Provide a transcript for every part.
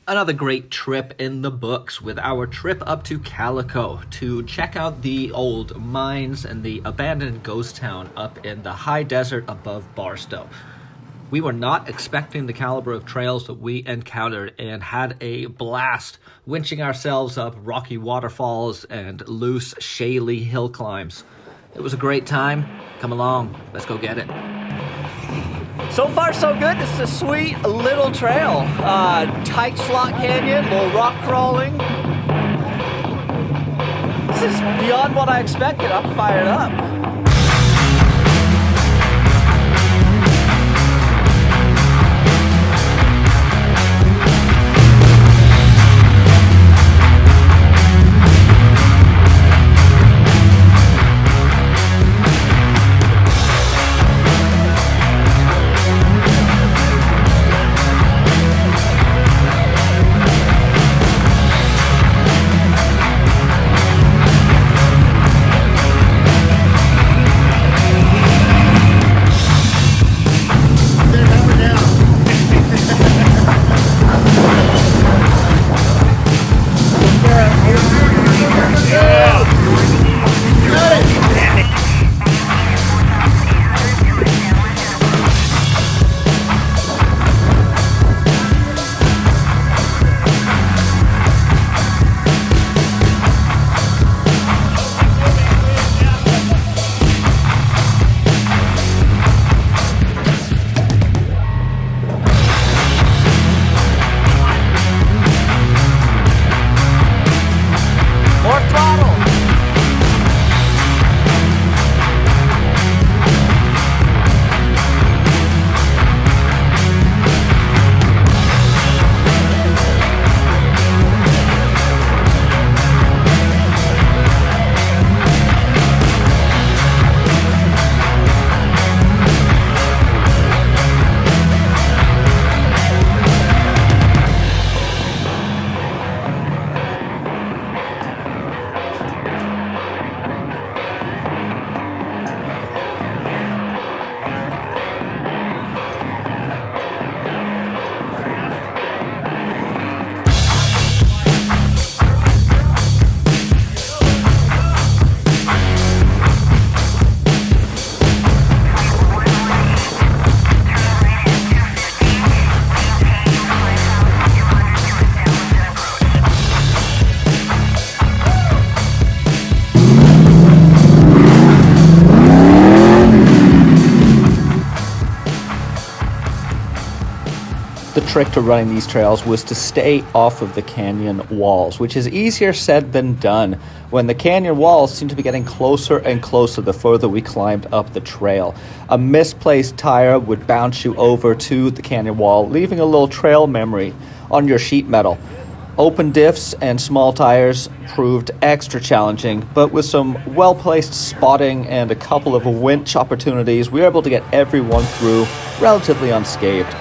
Another great trip in the books with our trip up to Calico to check out the old mines and the abandoned ghost town up in the high desert above Barstow. We were not expecting the caliber of trails that we encountered and had a blast winching ourselves up rocky waterfalls and loose, shaly hill climbs. It was a great time. Come along, let's go get it. So far, so good. This is a sweet little trail. Tight slot canyon, little rock crawling. This is beyond what I expected. I'm fired up. The trick to running these trails was to stay off of the canyon walls, which is easier said than done when the canyon walls seem to be getting closer and closer the further we climbed up the trail. A misplaced tire would bounce you over to the canyon wall, leaving a little trail memory on your sheet metal. Open diffs and small tires proved extra challenging, but with some well-placed spotting and a couple of winch opportunities, we were able to get everyone through relatively unscathed.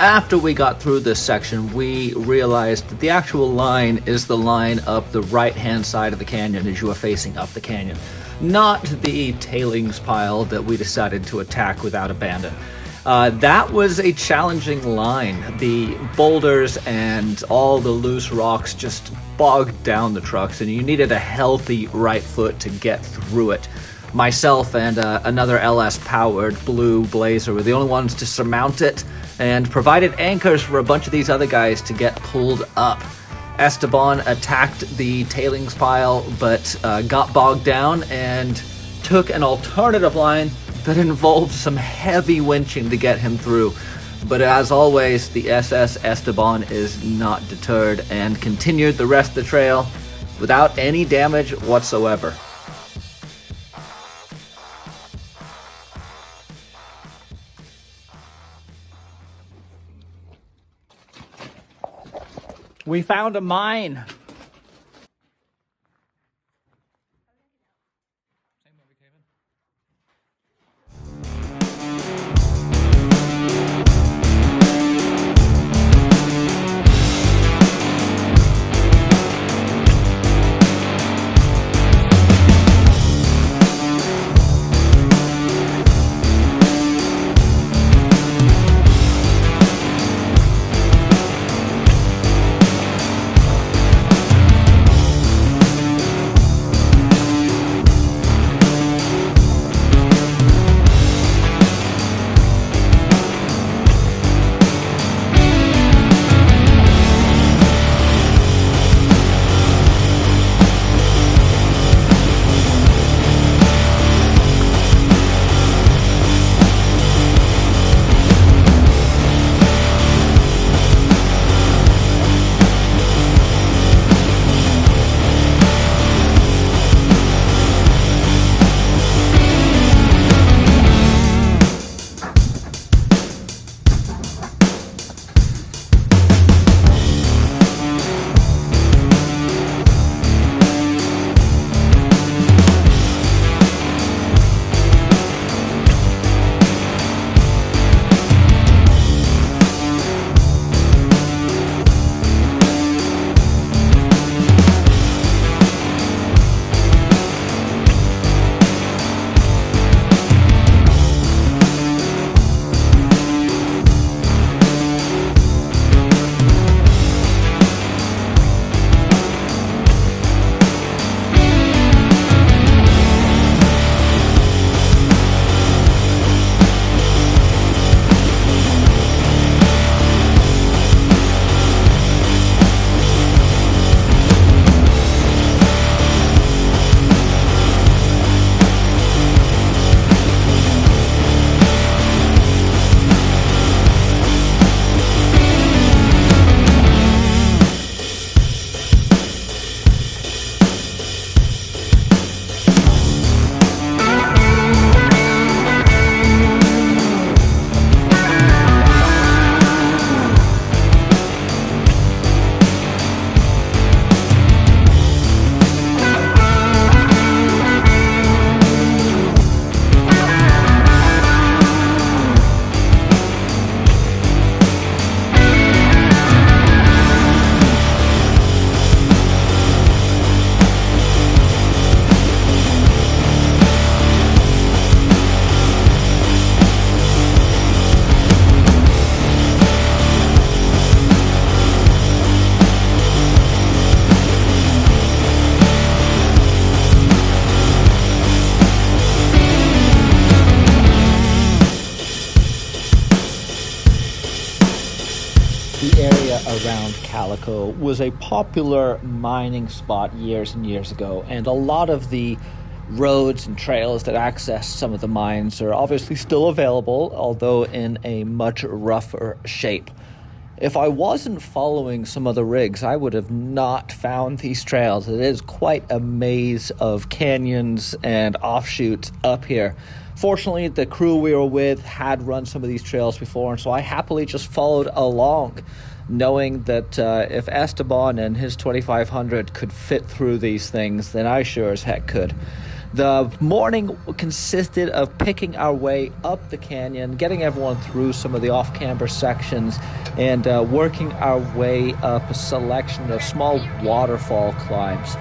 After we got through this section, we realized that the actual line is the line up the right-hand side of the canyon as you are facing up the canyon, not the tailings pile that we decided to attack without abandon. That was a challenging line. The boulders and all the loose rocks just bogged down the trucks, and you needed a healthy right foot to get through it. Myself and another LS-powered blue Blazer were the only ones to surmount it, and provided anchors for a bunch of these other guys to get pulled up. Esteban attacked the tailings pile, but got bogged down and took an alternative line that involved some heavy winching to get him through. But as always, the SS Esteban is not deterred and continued the rest of the trail without any damage whatsoever. We found a mine. around Calico was a popular mining spot years and years ago, and a lot of the roads and trails that access some of the mines are obviously still available, although in a much rougher shape. If I wasn't following some of the rigs, I would have not found these trails. It is quite a maze of canyons and offshoots up here. Fortunately, the crew we were with had run some of these trails before, and so I happily just followed along, knowing that if Esteban and his 2500 could fit through these things, then I sure as heck could. The morning consisted of picking our way up the canyon, getting everyone through some of the off-camber sections, and working our way up a selection of small waterfall climbs.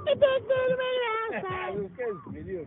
It does good to me outside.